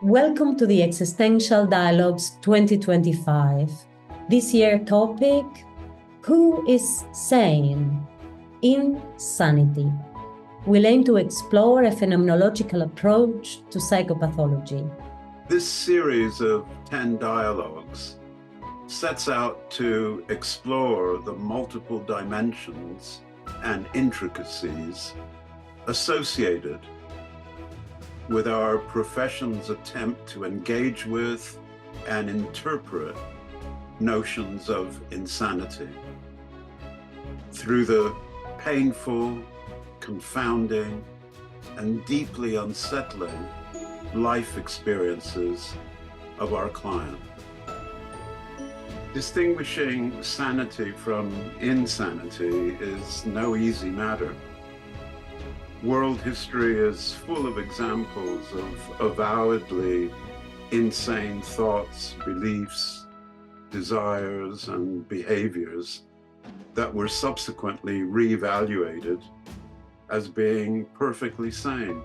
Welcome to the Existential Dialogues 2025. This year's topic, Who is Sane? In Sanity. We'll aim to explore a phenomenological approach to psychopathology. This series of 10 dialogues sets out to explore the multiple dimensions and intricacies associated with our profession's attempt to engage with and interpret notions of insanity through the painful, confounding, and deeply unsettling life experiences of our client. Distinguishing sanity from insanity is no easy matter. World history is full of examples of avowedly insane thoughts, beliefs, desires, and behaviors that were subsequently reevaluated as being perfectly sane.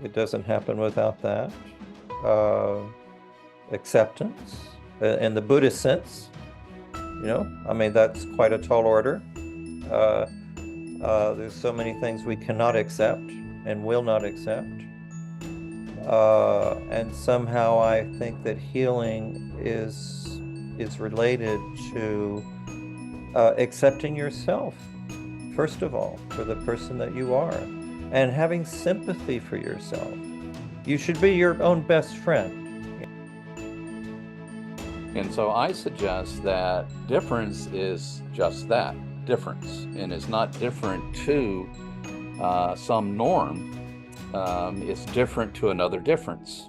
It doesn't happen without that. Acceptance, in the Buddhist sense, that's quite a tall order. There's so many things we cannot accept and will not accept. And somehow I think that healing is related to accepting yourself, first of all, for the person that you are, and having sympathy for yourself. You should be your own best friend. And so I suggest that difference is just that, difference, and it's not different to some norm. It's different to another difference.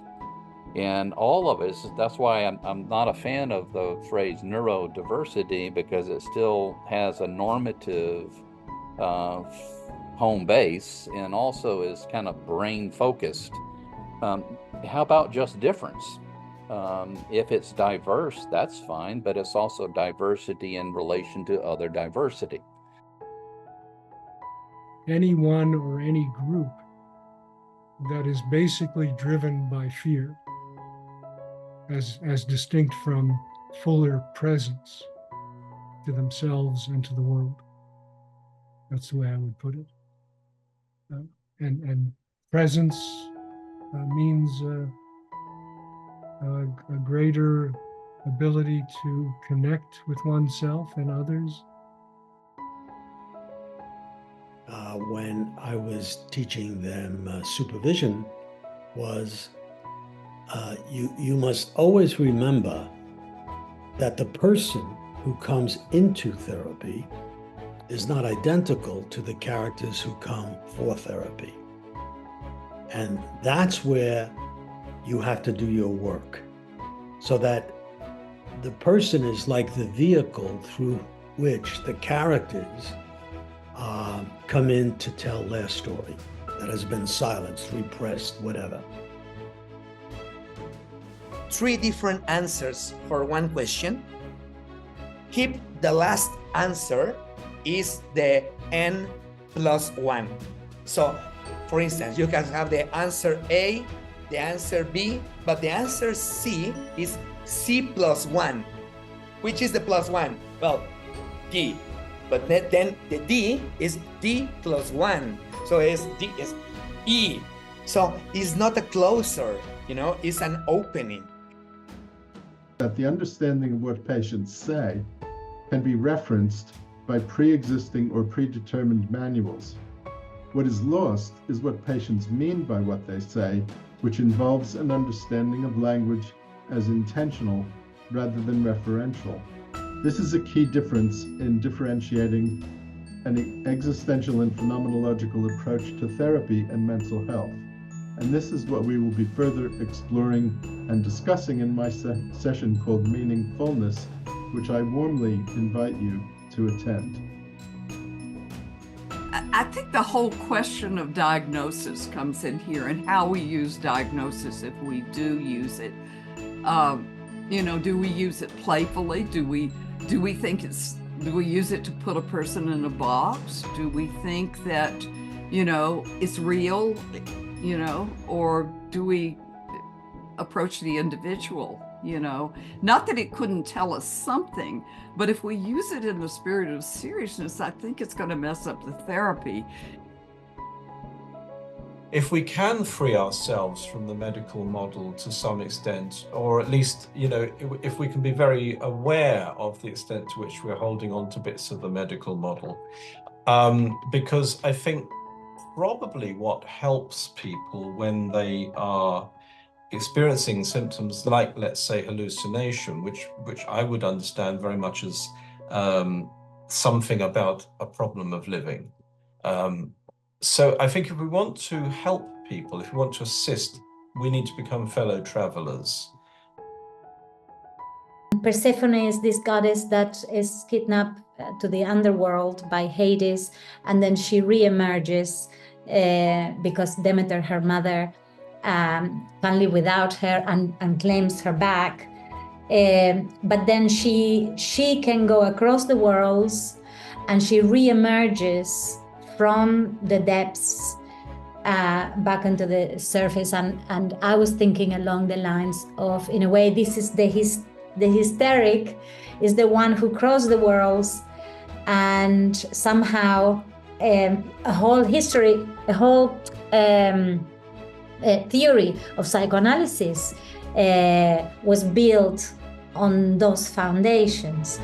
And all of us, that's why I'm not a fan of the phrase neurodiversity, because it still has a normative home base and also is kind of brain focused. How about just difference? If it's diverse, that's fine, but it's also diversity in relation to other diversity. Anyone or any group that is basically driven by fear, as distinct from fuller presence to themselves and to the world. That's the way I would put it. And presence means a greater ability to connect with oneself and others. When I was teaching them supervision was you must always remember that the person who comes into therapy is not identical to the characters who come for therapy. And that's where you have to do your work, so that the person is like the vehicle through which the characters come in to tell their story that has been silenced, repressed, whatever. 3 different answers for one question. Keep the last answer is the n+1. So, for instance, you can have the answer A, the answer B, but the answer C is C+1. Which is the +1? Well, D. But then the D is D+1. So it's D is E. So it's not a closer, it's an opening. That the understanding of what patients say can be referenced by pre-existing or predetermined manuals. What is lost is what patients mean by what they say, which involves an understanding of language as intentional rather than referential. This is a key difference in differentiating an existential and phenomenological approach to therapy and mental health. And this is what we will be further exploring and discussing in my session called Meaningfulness, which I warmly invite you to attend. I think the whole question of diagnosis comes in here, and how we use diagnosis, if we do use it. Do we use it playfully? Do we use it to put a person in a box? Do we think that is real, or do we approach the individual, Not that it couldn't tell us something, but if we use it in the spirit of seriousness, I think it's going to mess up the therapy. If we can free ourselves from the medical model to some extent, or at least, if we can be very aware of the extent to which we're holding on to bits of the medical model, because I think probably what helps people when they are experiencing symptoms like, let's say, hallucination, which I would understand very much as something about a problem of living. So I think if we want to help people, if we want to assist, we need to become fellow travelers. Persephone is this goddess that is kidnapped to the underworld by Hades, and then she re-emerges because Demeter, her mother, can live without her and claims her back. But then she can go across the worlds, and she re-emerges from the depths back onto the surface. And I was thinking along the lines of, in a way, this is the hysteric is the one who crossed the worlds, and somehow a whole history, a whole theory of psychoanalysis was built on those foundations.